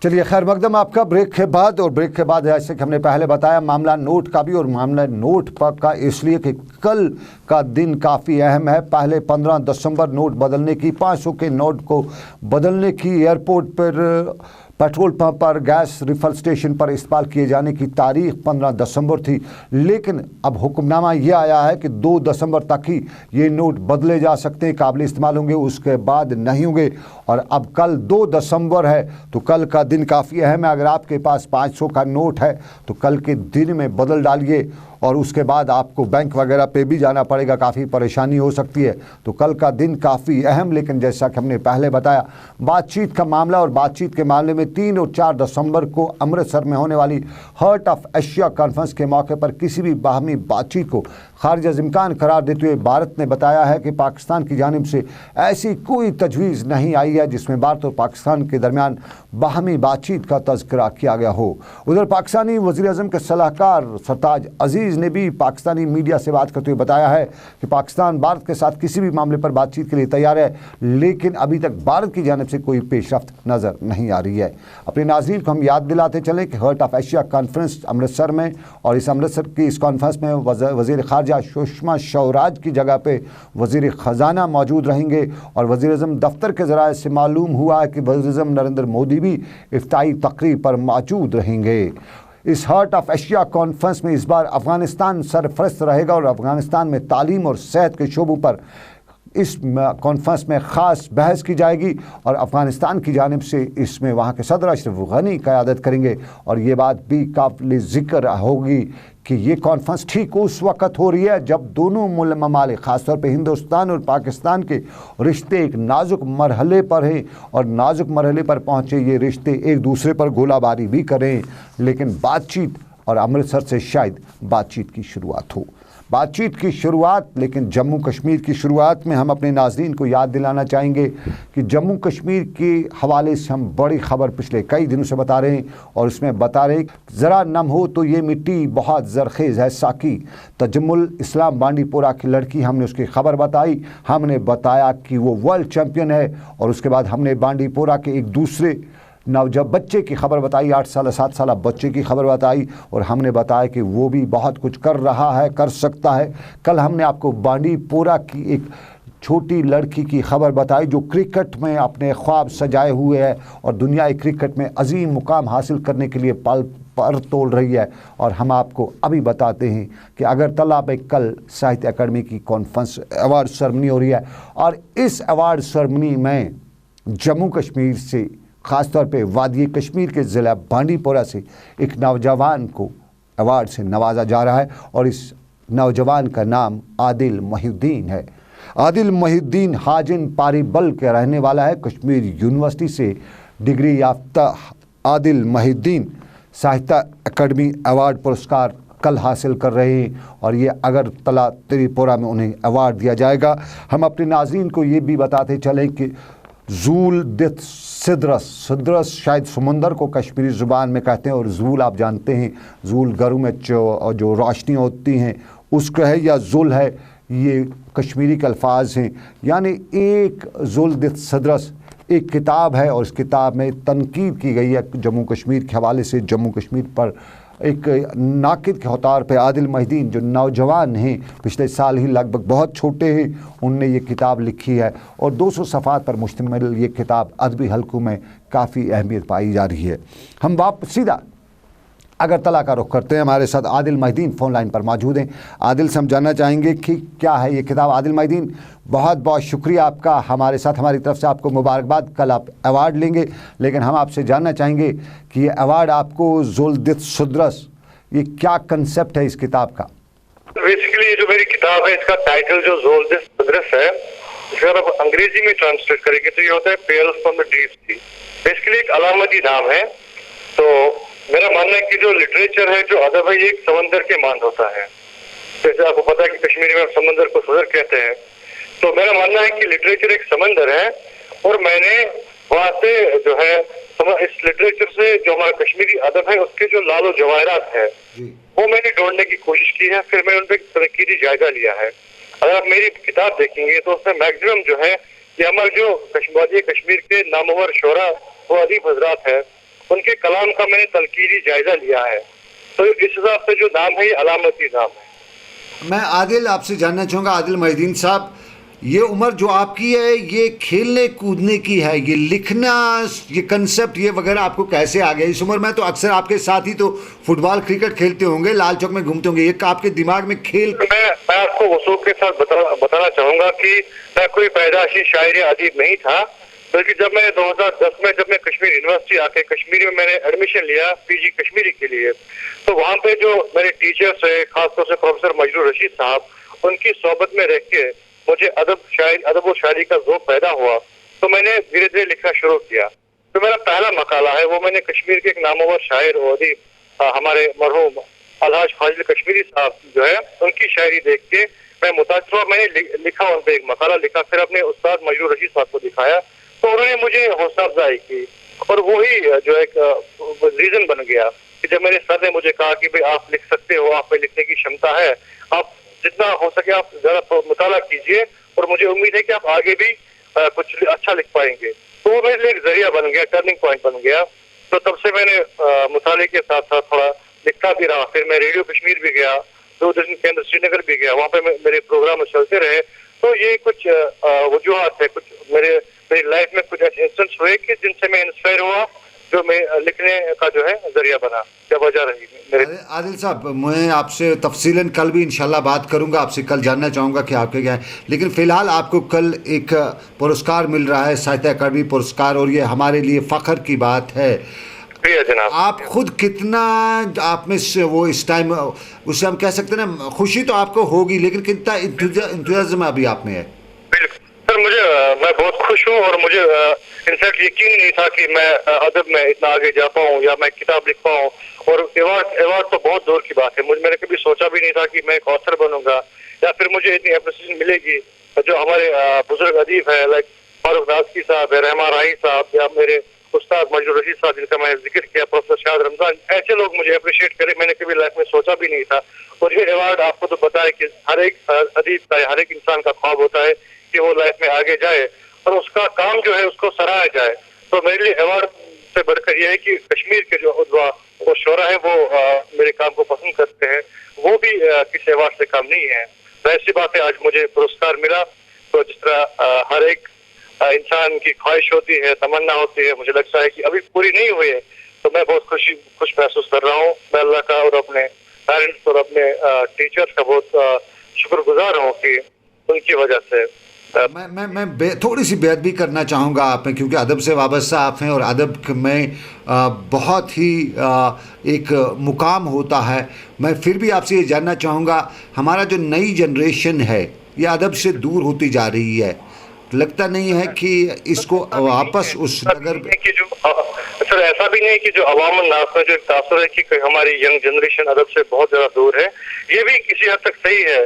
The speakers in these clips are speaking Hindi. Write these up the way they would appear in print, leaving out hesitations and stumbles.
चलिए, खैर मकदम आपका ब्रेक के बाद। और ब्रेक के बाद जैसे कि हमने पहले बताया, मामला नोट का भी, और मामला नोट पर का इसलिए कि कल का दिन काफ़ी अहम है। पहले 15 दिसंबर नोट बदलने की, 500 के नोट को बदलने की, एयरपोर्ट पर, पेट्रोल पंप पर, गैस रिफिल स्टेशन पर इस्तेमाल किए जाने की तारीख 15 दिसंबर थी। लेकिन अब हुक्मनामा ये आया है कि 2 दिसंबर तक ही ये नोट बदले जा सकते हैं, काबिल इस्तेमाल होंगे, उसके बाद नहीं होंगे। और अब कल 2 दिसंबर है, तो कल का दिन काफ़ी अहम है। अगर आपके पास 500 का नोट है तो कल के दिन में बदल डालिए, और उसके बाद आपको बैंक वगैरह पे भी जाना पड़ेगा, काफ़ी परेशानी हो सकती है। तो कल का दिन काफ़ी अहम। लेकिन जैसा कि हमने पहले बताया, बातचीत का मामला, और बातचीत के मामले में 3 और 4 दिसंबर को अमृतसर में होने वाली हार्ट ऑफ एशिया कॉन्फ्रेंस के मौके पर किसी भी बाहमी बातचीत को खारिज इम्कान करार देते हुए भारत ने बताया है कि पाकिस्तान की जानिब से ऐसी कोई तजवीज़ नहीं आई है जिसमें भारत और पाकिस्तान के दरमियान बाहमी बातचीत का तज़किरा किया गया हो। उधर पाकिस्तानी वज़ीर-ए-आज़म के सलाहकार सरताज अजीज़ ने भी पाकिस्तानी मीडिया से बात करते हुए बताया है कि पाकिस्तान भारत के साथ किसी भी मामले पर बातचीत के लिए तैयार है, लेकिन अभी तक भारत की जानिब से कोई पेशरफ्त नज़र नहीं आ रही है। अपने नाज़रीन को हम याद दिलाते चलें कि heart of Asia conference Amritsar में, और इस अमृतसर की इस कॉन्फ्रेंस में वज़ीर ख़ारजा सुषमा स्वराज की जगह पे वज़ीर ख़जाना मौजूद रहेंगे। और वज़ीर-ए-आज़म दफ्तर के ज़राए से मालूम हुआ है कि वज़ीर-ए-आज़म नरेंद्र मोदी भी इफ्ताही तकरीब पर मौजूद रहेंगे। इस हार्ट ऑफ एशिया कॉन्फ्रेंस में इस बार अफ़गानिस्तान सरफरस्त रहेगा, और अफ़गानिस्तान में तालीम और सेहत के शोबों पर इस कॉन्फ्रेंस में ख़ास बहस की जाएगी। और अफ़गानिस्तान की जानिब से इसमें वहाँ के सदर अशरफ गनी क़यादत करेंगे। और ये बात भी काबिल ज़िक्र होगी कि ये कॉन्फ्रेंस ठीक उस वक़्त हो रही है जब दोनों ममालिक, ख़ासतौर पे हिंदुस्तान और पाकिस्तान के रिश्ते एक नाजुक मरहले पर हैं, और नाजुक मरहले पर पहुँचे ये रिश्ते एक दूसरे पर गोलाबारी भी करें। लेकिन बातचीत, और अमृतसर से शायद बातचीत की शुरुआत हो, बातचीत की शुरुआत। लेकिन जम्मू कश्मीर की शुरुआत में हम अपने नाज़रीन को याद दिलाना चाहेंगे कि जम्मू कश्मीर के हवाले से हम बड़ी ख़बर पिछले कई दिनों से बता रहे हैं, और इसमें बता रहे हैं ज़रा नम हो तो ये मिट्टी बहुत ज़रखेज़ है। साकी तजम्मुल इस्लाम बांडीपोरा की लड़की, हमने उसकी ख़बर बताई, हमने बताया कि वो वर्ल्ड चैम्पियन है। और उसके बाद हमने बांडीपोरा के एक दूसरे जब बच्चे की खबर बताई, 8 साल 7 साल बच्चे की खबर बताई, और हमने बताया कि वो भी बहुत कुछ कर रहा है, कर सकता है। कल हमने आपको बांडीपोरा की एक छोटी लड़की की खबर बताई जो क्रिकेट में अपने ख्वाब सजाए हुए है, और दुनियाई क्रिकेट में अजीम मुकाम हासिल करने के लिए पर तोड़ रही है। और हम आपको अभी बताते हैं कि अगरतला में कल साहित्य अकादमी की कॉन्फ्रेंस अवार्ड सेरेमनी हो रही है, और इस अवार्ड सेरेमनी में जम्मू कश्मीर से, ख़ासतौर पे वादी कश्मीर के ज़िला बांडीपोरा से एक नौजवान को अवार्ड से नवाजा जा रहा है। और इस नौजवान का नाम आदिल मोहिउद्दीन है। आदिल मोहिउद्दीन हाजिन पारीबल के रहने वाला है। कश्मीर यूनिवर्सिटी से डिग्री याफ्ता आदिल मोहिउद्दीन साहित्य अकादमी अवार्ड पुरस्कार कल हासिल कर रहे हैं, और ये अगरतला त्रिपुरा में उन्हें अवार्ड दिया जाएगा। हम अपने नाज़रीन को ये भी बताते चलें कि ज़ूल दित सिद्रस, सिद्रस शायद समंदर को कश्मीरी ज़ुबान में कहते हैं, और ज़ूल आप जानते हैं, ज़ूल घरों में जो रोशनी होती हैं उसका है, या ज़ुल है, ये कश्मीरी के अल्फाज हैं। यानी एक ज़ुल दित सिद्रस एक किताब है, और इस किताब में तनकीद की गई है जम्मू कश्मीर के हवाले से। जम्मू कश्मीर पर एक नाकिद के तौर पे आदिल मोहिउद्दीन जो नौजवान हैं, पिछले साल ही लगभग, बहुत छोटे हैं, उनने ये किताब लिखी है, और 200 सफ़ात पर मुश्तमिल ये किताब अदबी हलकों में काफ़ी अहमियत पाई जा रही है। हम वापस सीधा अगरतला का रुख करते हैं। हमारे साथ आदिल मोहिउद्दीन फ़ोन लाइन पर मौजूद हैं। आदिल से हम जानना चाहेंगे कि क्या है ये किताब। आदिल मोहिउद्दीन, बहुत बहुत शुक्रिया आपका हमारे साथ, हमारी तरफ से आपको मुबारकबाद। कल आप अवार्ड लेंगे, लेकिन हम आपसे जानना चाहेंगे कि ये अवार्ड आपको ज़ुल दित सिद्रस, ये क्या कंसेप्ट है इस किताब का? बेसिकली जो मेरी किताब है, इसका टाइटल जो ज़ुल दित सिद्रस है, अगर आप अंग्रेजी में ट्रांसलेट करेंगे तो ये होता है pairs from the deep sea. Basically एक अलामती नाम है। तो मेरा मानना है कि जो लिटरेचर है, जो अदब है, ये एक समंदर के मान होता है। जैसे आपको पता है कि कश्मीरी में समंदर को सदर कहते हैं, तो मेरा मानना है कि लिटरेचर एक समंदर है, और मैंने वहाँ से जो है इस लिटरेचर से जो हमारा कश्मीरी अदब है उसके जो लालो जवाहरात है वो मैंने ढूंढने की कोशिश की है। फिर मैंने उन पर तनकीदी जायजा लिया है। अगर आप मेरी किताब देखेंगे तो उसमें मैक्सिमम जो है कि हमारे जो वादी कश्मीर के नामवर शोरा वो अदीब हजरात है, उनके कलाम का मैंने तनकीदी जायजा लिया है। तो इस हिसाब से जो नाम है ये अलामती नाम है। मैं आदिल आपसे जानना चाहूँगा, आदिल मोहिउद्दीन साहब, ये उम्र जो आपकी है ये खेलने कूदने की है, ये लिखना, ये कंसेप्ट, ये वगैरह आपको कैसे आ गया इस उम्र में? तो अक्सर आपके साथ ही तो फुटबॉल क्रिकेट खेलते होंगे, लाल चौक में घूमते होंगे, ये आपके दिमाग में खेल? मैं आपको वसूख के साथ बताना चाहूंगा कि मैं कोई पैदाशी शायर या अदीब नहीं था, बल्कि जब मैंने 2010 में जब मैं कश्मीर यूनिवर्सिटी आके कश्मीरी में मैंने एडमिशन लिया पीजी कश्मीरी के लिए, तो वहाँ पे जो मेरे टीचर्स है, खासतौर से प्रोफेसर मजरूर रशीद साहब, उनकी सोबत में रह के मुझे अदब व शायरी का ज़ौक़ पैदा हुआ। तो मैंने धीरे धीरे लिखना शुरू किया। तो मेरा पहला मकाला है वो मैंने कश्मीर के एक नामवर शायर और अदीब हमारे मरहूम अलहाज फाजिल कश्मीरी साहब जो है उनकी शायरी देख के मैं मुतासिर हुआ। मैंने लिखा, उन पर एक मकाला लिखा, फिर अपने उस्ताद मजरूर रशीद साहब को दिखाया, तो उन्होंने मुझे हौसला अफजाई की और वही जो एक रीजन बन गया कि जब मेरे सर ने मुझे कहा कि भाई आप लिख सकते हो, आप में लिखने की क्षमता है, आप जितना हो सके आप ज्यादा मुताला कीजिए और मुझे उम्मीद है कि आप आगे भी कुछ अच्छा लिख पाएंगे। तो वो मेरे लिए एक जरिया बन गया, टर्निंग पॉइंट बन गया। तो तब से मैंने मुताले के साथ साथ थोड़ा लिखता भी रहा। फिर मैं रेडियो कश्मीर भी गया, दूरदर्शन केंद्र श्रीनगर भी गया, वहाँ पे मेरे प्रोग्राम चलते रहे। तो ये कुछ वजूहात है, कुछ मेरी लाइफ में कुछ ऐसे इंसिडेंट्स हुए कि जिनसे मैं इंस्पायर हुआ, जो मैं लिखने का जो है जरिया बना, क्या वजह रही मेरे। आदिल साहब, मैं आपसे तफसीलन कल भी इंशाल्लाह बात करूंगा, आपसे कल जानना चाहूँगा कि आपके क्या है, लेकिन फ़िलहाल आपको कल एक पुरस्कार मिल रहा है, साहित्य अकादमी पुरस्कार, और ये हमारे लिए फ़ख्र की बात है। जनाब, आप खुद कितना, आप में से वो इस टाइम, उससे हम कह सकते हैं ना, खुशी तो आपको होगी, लेकिन कितना इंतज़ाम अभी आप में है? सर मैं बहुत खुश हूँ और मुझे इनफैक्ट यकीन नहीं था कि मैं अदब में इतना आगे जा पाऊँ या मैं किताब लिख पाऊँ। और अवार्ड तो बहुत दूर की बात है, मैंने कभी सोचा भी नहीं था कि मैं एक ऑथर बनूंगा या फिर मुझे इतनी एप्रिसिएशन मिलेगी। जो हमारे बुजुर्ग अदीब है, लाइक फारूक नाज़की साहब है, रहमान राही साहब, या मेरे उस्ताद मजरूर रशीद साहब जिनका मैंने जिक्र किया, प्रोफेसर शाहद रमजान, ऐसे लोग मुझे अप्रिशिएट करें, मैंने कभी लाइफ में सोचा भी नहीं था। और ये अवार्ड आपको तो पता है कि हर एक अदीब का, हर एक इंसान का ख्वाब होता है कि वो लाइफ में आगे जाए और उसका काम जो है उसको सराहा जाए। तो मेरे लिए अवार्ड से बढ़कर यह है कि कश्मीर के जो उद्वा और शोरा है वो मेरे काम को पसंद करते हैं, वो भी किसी अवार्ड से कम नहीं है। तो ऐसी बात है, आज मुझे पुरस्कार मिला। तो जिस तरह हर एक इंसान की ख्वाहिश होती है, तमन्ना होती है, मुझे लगता है कि अभी पूरी नहीं हुई है, तो मैं बहुत खुश महसूस कर रहा हूँ। मैं अल्लाह का और अपने पेरेंट्स और अपने टीचर्स का बहुत शुक्रगुजार हूँ कि उनकी वजह से मैं थोड़ी सी बेहद भी करना चाहूँगा आप में, क्योंकि अदब से वाबस्ता आप हैं और अदब में बहुत ही एक मुकाम होता है। मैं फिर भी आपसे ये जानना चाहूँगा, हमारा जो नई जनरेशन है ये अदब से दूर होती जा रही है, लगता नहीं है कि इसको वापस उस नगर की जो सर ऐसा भी नहीं कि जो अवाम नास में जो एक तासुर है कि हमारी यंग जनरेशन अदब से बहुत ज़्यादा दूर है, ये भी किसी हद तक सही है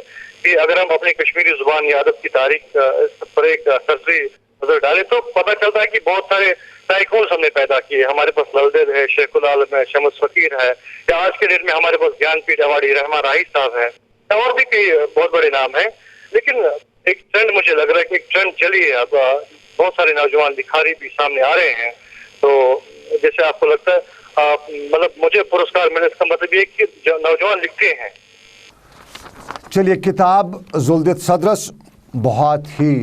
कि अगर हम अपनी कश्मीरी जुबान या अदब की तारीख पर एक सरसरी नजर डालें तो पता चलता है कि बहुत सारे टाइकून्स हमने पैदा किए। हमारे पास ललदेद है, शेखुल आलम है, शमस फकीर है, या आज के डेट में हमारे पास ज्ञानपीठ अवार्डी रहमान राही साहब है, और भी कई बहुत बड़े नाम है। लेकिन एक ट्रेंड मुझे लग रहा है कि एक ट्रेंड चली है, अब बहुत सारे नौजवान लिखारी भी सामने आ रहे हैं। तो जैसे आपको लगता है मतलब मुझे पुरस्कार मिले, इसका मतलब ये कि जो नौजवान लिखते हैं। चलिए, किताब ज़ुल्दित सदरस बहुत ही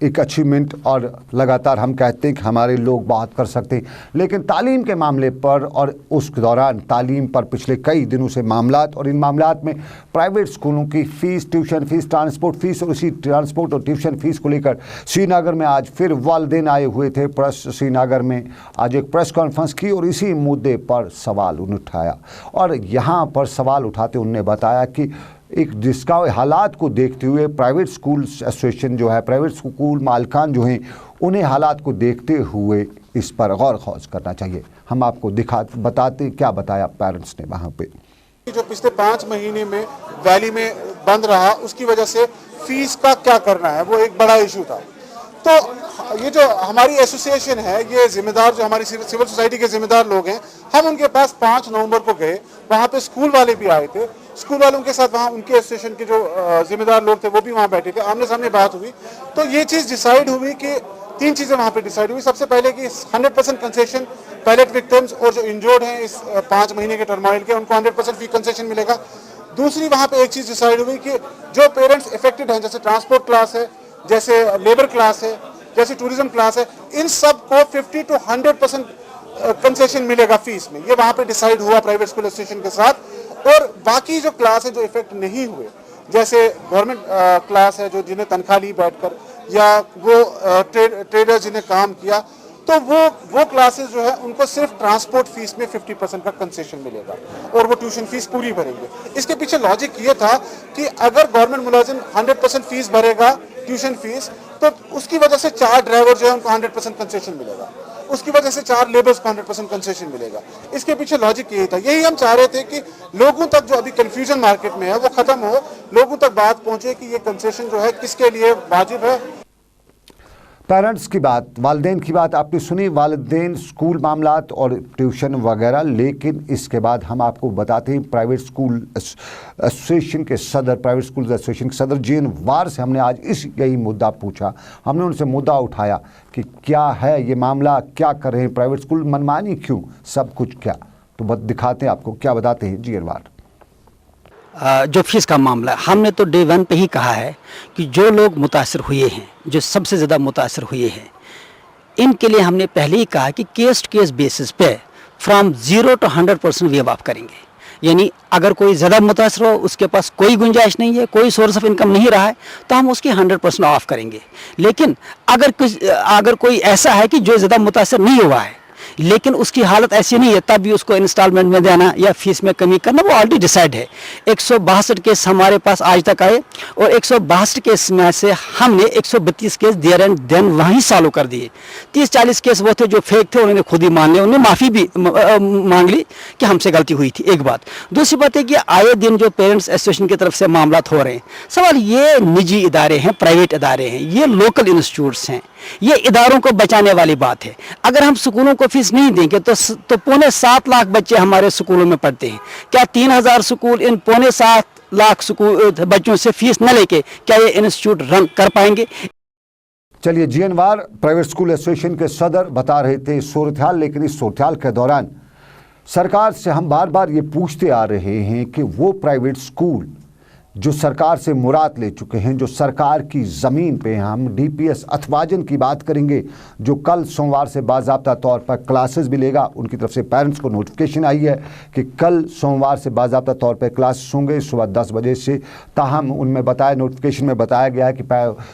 एक अचीवमेंट, और लगातार हम कहते हैं कि हमारे लोग बात कर सकते हैं, लेकिन तालीम के मामले पर और उस दौरान तालीम पर पिछले कई दिनों से मामलात, और इन मामलात में प्राइवेट स्कूलों की fees, tuition fees, transport fees, और इसी ट्रांसपोर्ट और ट्यूशन फ़ीस को लेकर श्रीनगर में आज फिर वालिदैन आए हुए थे। प्रेस श्रीनगर में आज एक प्रेस कॉन्फ्रेंस की और इसी मुद्दे पर सवाल उठाया, और यहाँ पर सवाल उठाते उन्होंने बताया कि एक जिसका हालात को देखते हुए प्राइवेट स्कूल एसोसिएशन जो है, प्राइवेट स्कूल मालिकान जो हैं, उन्हें हालात को देखते हुए इस पर गौर खौज करना चाहिए। हम आपको बताते क्या बताया पेरेंट्स ने वहाँ पे। जो पिछले 5 महीने में वैली में बंद रहा, उसकी वजह से फीस का क्या करना है, वो एक बड़ा इशू था। तो ये जो हमारी एसोसिएशन है, ये जिम्मेदार जो हमारी सिविल सोसाइटी के जिम्मेदार लोग हैं, हम उनके पास 5 नवंबर को गए, वहाँ पे स्कूल वाले भी आए थे, स्कूल वालों के साथ वहाँ उनके एसोसिएशन के जो जिम्मेदार लोग थे वो भी वहाँ बैठे थे, आमने सामने बात हुई। तो ये चीज़ डिसाइड हुई कि तीन चीज़ें वहाँ पे डिसाइड हुई। सबसे पहले कि 100% कंसेशन पैलेट विक्टिम्स और जो इंजर्ड हैं इस 5 महीने के टर्मोइल के, उनको 100% फी कंसेशन मिलेगा। दूसरी वहाँ पे एक चीज़ डिसाइड हुई कि जो पेरेंट्स इफेक्टेड हैं, जैसे ट्रांसपोर्ट क्लास है, जैसे लेबर क्लास है, जैसे टूरिज्म क्लास है, इन सब को 50 to 100% कंसेशन मिलेगा फीस में। ये वहाँ पे डिसाइड हुआ प्राइवेट स्कूल एसोसिएशन के साथ। और बाकी जो क्लास है जो इफेक्ट नहीं हुए, जैसे गवर्नमेंट क्लास है जो जिन्हें तनख्वाह ली बैठकर, या वो ट्रेडर जिन्हें काम किया, तो वो क्लासेस जो है उनको सिर्फ ट्रांसपोर्ट फीस में 50% का कंसेशन मिलेगा और वो ट्यूशन फीस पूरी भरेंगे। इसके पीछे लॉजिक ये था कि अगर गवर्नमेंट मुलाजिम 100% फीस भरेगा ट्यूशन फीस, तो उसकी वजह से 4 ड्राइवर जो है उनको 100% कंसेशन मिलेगा, उसकी वजह से 4 लेबर्स को 100% कंसेशन मिलेगा। इसके पीछे लॉजिक यही था। यही हम चाह रहे थे कि लोगों तक जो अभी कंफ्यूजन मार्केट में है वो खत्म हो, लोगों तक बात पहुंचे कि ये कंसेशन जो है किसके लिए वाजिब है। पेरेंट्स की बात, वालिदैन की बात आपने सुनी, वालिदैन, स्कूल मामलात और ट्यूशन वगैरह। लेकिन इसके बाद हम आपको बताते हैं प्राइवेट स्कूल एसोसिएशन के सदर, प्राइवेट स्कूल एसोसिएशन के सदर JN वार से हमने आज यही मुद्दा पूछा। हमने उनसे मुद्दा उठाया कि क्या है ये मामला, क्या कर रहे हैं प्राइवेट स्कूल, मनमानी क्यों, सब कुछ क्या। तो बस दिखाते हैं आपको क्या बताते हैं JN वार। जो फीस का मामला, हमने तो डे 1 पे ही कहा है कि जो लोग मुतासर हुए हैं, जो सबसे ज़्यादा मुतासर हुए हैं, इनके लिए हमने पहले ही कहा कि केस टू केस बेसिस पे फ्रॉम 0 to 100% वेव ऑफ करेंगे। यानी अगर कोई ज़्यादा मुतासर हो, उसके पास कोई गुंजाइश नहीं है, कोई सोर्स ऑफ इनकम नहीं रहा है, तो हम उसकी 100% ऑफ करेंगे। लेकिन अगर कोई ऐसा है कि जो ज़्यादा मुतासर नहीं हुआ है लेकिन उसकी हालत ऐसी नहीं है, तब भी उसको इंस्टॉलमेंट में देना या फीस में कमी करना वो ऑलरेडी डिसाइड है। 162 केस हमारे पास आज तक आए और 162 केस में से हमने 132 केस देयर एंड देन वहीं चालू कर दिए। 30-40 केस वो थे जो फेक थे, उन्होंने खुद ही मान लिया, उन्होंने माफ़ी भी मांग ली कि हमसे गलती हुई थी। एक बात। दूसरी बात है कि आए दिन जो पेरेंट्स एसोसिएशन की तरफ से मामला हो रहे हैं, सवाल ये निजी इदारे हैं, प्राइवेट इदारे हैं, ये लोकल इंस्टीट्यूट्स हैं, ये इदारों को बचाने वाली बात है। अगर हम स्कूलों को फीस नहीं देंगे तो 7.25 लाख बच्चे हमारे स्कूलों में पढ़ते हैं। क्या 3000 स्कूल इन 7.25 लाख स्कूल बच्चों से फीस न लेके क्या ये इंस्टीट्यूट रन कर पाएंगे? चलिए, JN वार प्राइवेट स्कूल एसोसिएशन के सदर बता रहे थे सूरत-ए-हाल। लेकिन इस सूरत-ए-हाल के दौरान सरकार से हम बार बार ये पूछते आ रहे हैं कि वो प्राइवेट स्कूल जो सरकार से मुराद ले चुके हैं, जो सरकार की ज़मीन पे, हम DPS अथवाजन की बात करेंगे, जो कल सोमवार से बाज़ाब्ता तौर पर क्लासेस भी लेगा। उनकी तरफ से पेरेंट्स को नोटिफिकेशन आई है कि कल सोमवार से बाज़ाब्ता तौर पर क्लासेस होंगे सुबह 10 बजे से। ताहम उनमें बताया, नोटिफिकेशन में बताया गया है कि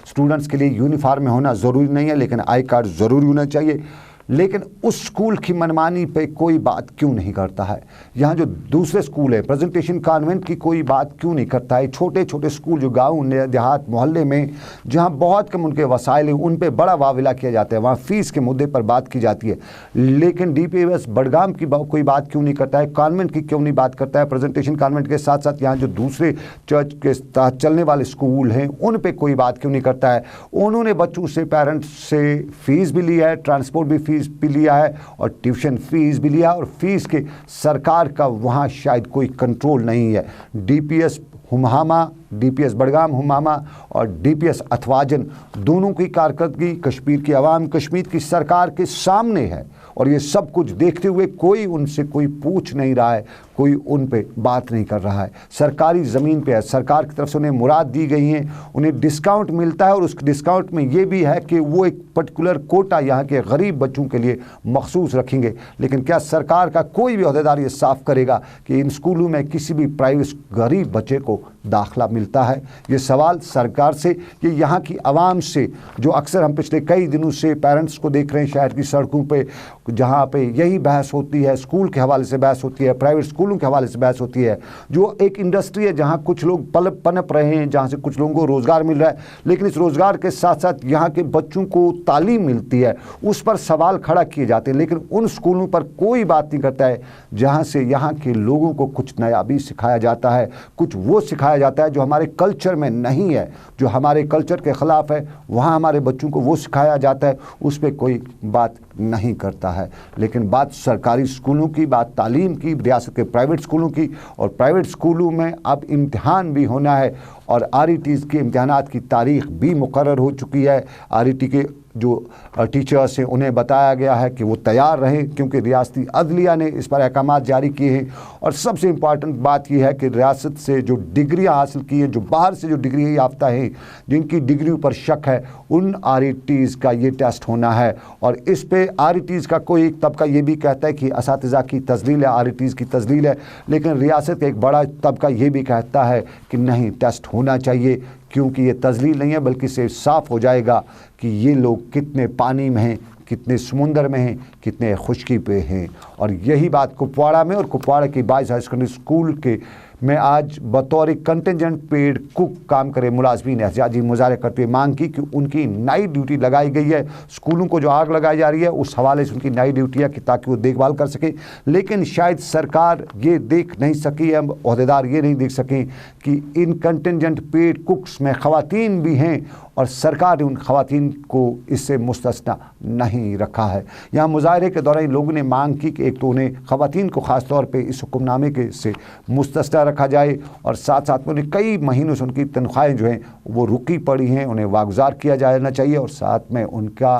स्टूडेंट्स के लिए यूनिफॉर्म में होना ज़रूरी नहीं है, लेकिन आई कार्ड ज़रूरी होना चाहिए। लेकिन उस स्कूल की मनमानी पे कोई बात क्यों नहीं करता है? यहाँ जो दूसरे स्कूल है, प्रेजेंटेशन कॉन्वेंट की कोई बात क्यों नहीं करता है? छोटे छोटे स्कूल जो गांव देहात मोहल्ले में जहाँ बहुत कम उनके वसाइल हैं, उन पे बड़ा वाविला किया जाता है, वहाँ फ़ीस के मुद्दे पर बात की जाती है। लेकिन DPS बडगाम की कोई बात क्यों नहीं करता है? कॉन्वेंट की क्यों नहीं बात करता है? प्रेजेंटेशन कॉन्वेंट के साथ साथ यहाँ जो दूसरे चर्च के साथ चलने वाले स्कूल हैं उन पर कोई बात क्यों नहीं करता है? उन्होंने बच्चों से, पेरेंट्स से फ़ीस भी लिया है, ट्रांसपोर्ट भी फीस भी लिया है और ट्यूशन फीस भी लिया, और फीस के सरकार का वहाँ शायद कोई कंट्रोल नहीं है। DPS हुमामा, DPS बडगाम हुमामा और DPS अथवाजन दोनों की कारकर्दगी कश्मीर की आवाम, कश्मीर की सरकार के सामने है। और ये सब कुछ देखते हुए कोई उनसे कोई पूछ नहीं रहा है, कोई उन पे बात नहीं कर रहा है। सरकारी ज़मीन पे है, सरकार की तरफ से उन्हें मुराद दी गई हैं, उन्हें डिस्काउंट मिलता है और उस डिस्काउंट में ये भी है कि वो एक पर्टिकुलर कोटा यहाँ के गरीब बच्चों के लिए मखसूस रखेंगे। लेकिन क्या सरकार का कोई भी अहदेदार ये साफ करेगा कि इन स्कूलों में किसी भी प्राइवेट गरीब बच्चे को दाखिला मिलता है? ये सवाल सरकार से, ये यहाँ की आवाम से, जो अक्सर हम पिछले कई दिनों से पेरेंट्स को देख रहे हैं शहर की सड़कों पे, जहाँ पे यही बहस होती है, स्कूल के हवाले से बहस होती है, प्राइवेट स्कूलों के हवाले से बहस होती है, जो एक इंडस्ट्री है जहाँ कुछ लोग पनप रहे हैं, जहाँ से कुछ लोगों को रोज़गार मिल रहा है, लेकिन इस रोज़गार के साथ साथ यहाँ के बच्चों को तालीम मिलती है, उस पर सवाल खड़ा किए जाते हैं। लेकिन उन स्कूलों पर कोई बात नहीं करता है जहाँ से यहाँ के लोगों को कुछ नया भी सिखाया जाता है, कुछ वो सिखाया जाता है जो हमारे कल्चर में नहीं है, जो हमारे कल्चर के ख़िलाफ़ है, वहाँ हमारे बच्चों को वो सिखाया जाता है, उस पर कोई बात नहीं करता है। लेकिन बात सरकारी स्कूलों की, बात तालीम की, रियासत के प्राइवेट स्कूलों की, और प्राइवेट स्कूलों में अब इम्तिहान भी होना है और RETs के इम्तहानात की तारीख भी मुकर्रर हो चुकी है। RET के जो टीचर्स हैं उन्हें बताया गया है कि वो तैयार रहें, क्योंकि रियासती अदलिया ने इस पर अहकामात जारी किए हैं। और सबसे इम्पॉर्टेंट बात यह है कि रियासत से जो डिग्रियाँ हासिल की हैं, जो बाहर से जो डिग्री याफ्ता हैं, जिनकी डिग्रियों पर शक है, उन RETs का ये टेस्ट होना है। और इस पे RETs का कोई एक तबका ये भी कहता है कि असातिज़ा की तजलील है, RETs की तजलील है, लेकिन रियासत का एक बड़ा तबका ये भी कहता है कि नहीं, टेस्ट होना चाहिए, क्योंकि ये तजलील नहीं है, बल्कि इससे साफ़ हो जाएगा कि ये लोग कितने पानी में हैं, कितने समुंदर में हैं, कितने खुशकी पे हैं। और यही बात कुपवाड़ा में और कुपवाड़ा की बॉयज़ हाई सेकेंडरी स्कूल के में आज बतौर कंटिजेंट पेड कुक काम करे मुलाजमीन ने एहतजाजी मुजाहरे करते हुए मांग की कि उनकी नाइट ड्यूटी लगाई गई है। स्कूलों को जो आग लगाई जा रही है उस हवाले से उनकी नाइट ड्यूटी है कि ताकि वो देखभाल कर सकें, लेकिन शायद सरकार ये देख नहीं सकी है, अहदेदार ये नहीं देख सकें कि इन कंटिजेंट पेड कुक्स में ख़वातीन भी हैं और सरकार ने उन ख़वातीन को इससे मुस्तस्ना नहीं रखा है। यहाँ मुजाहरे के दौरान लोगों ने मांग की कि एक तो उन्हें ख़वातीन को ख़ास तौर पे इस हुक्मनामे के से मुस्तस्ना रखा जाए, और साथ साथ में उन्हें कई महीनों से उनकी तनख्वाहें जो हैं वो रुकी पड़ी हैं, उन्हें वागुज़ार किया जाना चाहिए, और साथ में उनका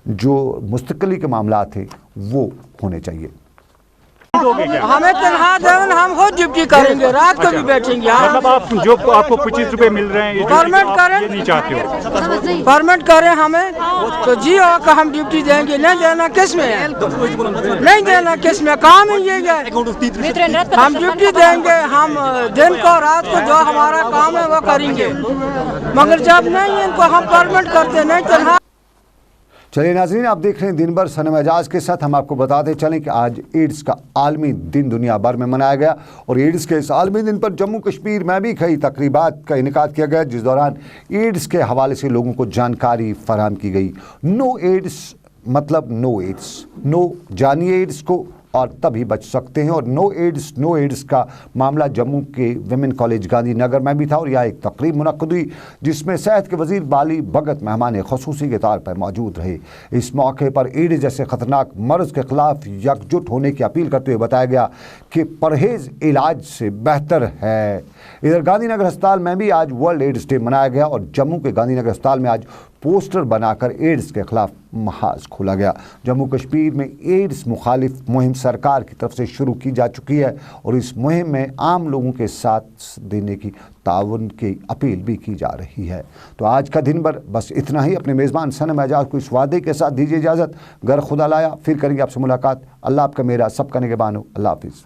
जो मुस्तक़ली के मामला थे वो होने चाहिए। हमें तनख्वाह दें, हम खुद ड्यूटी करेंगे, रात को भी बैठेंगे। मतलब आप जो आपको 25 रुपए मिल रहे हैं, परमानेंट करें, ये नहीं चाहते हो? परमानेंट करें हमें तो जी हो कि हम ड्यूटी देंगे। नहीं देना किस में है, नहीं देना किस में, काम ही ये है। हम ड्यूटी देंगे, हम दिन को रात को जो हमारा काम है वो करेंगे, मगर जब नहीं इनको हम परमानेंट करते नहीं तनख्वाह। चलिए नाज़रीन, आप देख रहे हैं दिन भर सनम एजाज के साथ। हम आपको बताते चलें कि आज एड्स का आलमी दिन दुनिया भर में मनाया गया, और एड्स के इस आलमी दिन पर जम्मू कश्मीर में भी कई तकरीबात का इनेकाद किया गया, जिस दौरान एड्स के हवाले से लोगों को जानकारी फराहम की गई। नो एड्स मतलब नो एड्स, नो जानिए एड्स को और तभी बच सकते हैं। और नो एड्स का मामला जम्मू के विमेन कॉलेज गांधीनगर में भी था, और यहाँ एक तकरीब मुनक्कद हुई जिसमें सेहत के वजीर बाली भगत मेहमान ख़ुसूसी के तौर पर मौजूद रहे। इस मौके पर एड्स जैसे ख़तरनाक मर्ज़ के ख़िलाफ़ एकजुट होने की अपील करते हुए बताया गया कि परहेज़ इलाज से बेहतर है। इधर गांधीनगर अस्पताल में भी आज वर्ल्ड एड्स डे मनाया गया, और जम्मू के गांधीनगर अस्पताल में आज पोस्टर बनाकर एड्स के खिलाफ महाज खोला गया। जम्मू कश्मीर में एड्स मुखालिफ मुहिम सरकार की तरफ से शुरू की जा चुकी है, और इस मुहिम में आम लोगों के साथ देने की ताउन की अपील भी की जा रही है। तो आज का दिन भर बस इतना ही। अपने मेज़बान सनम एजाज को इस वादे के साथ दीजिए इजाज़त, गर खुदा लाया फिर करेंगे आपसे मुलाकात। अल्लाह आपका मेरा सबका निगहबान हो। अल्लाह हाफिज़।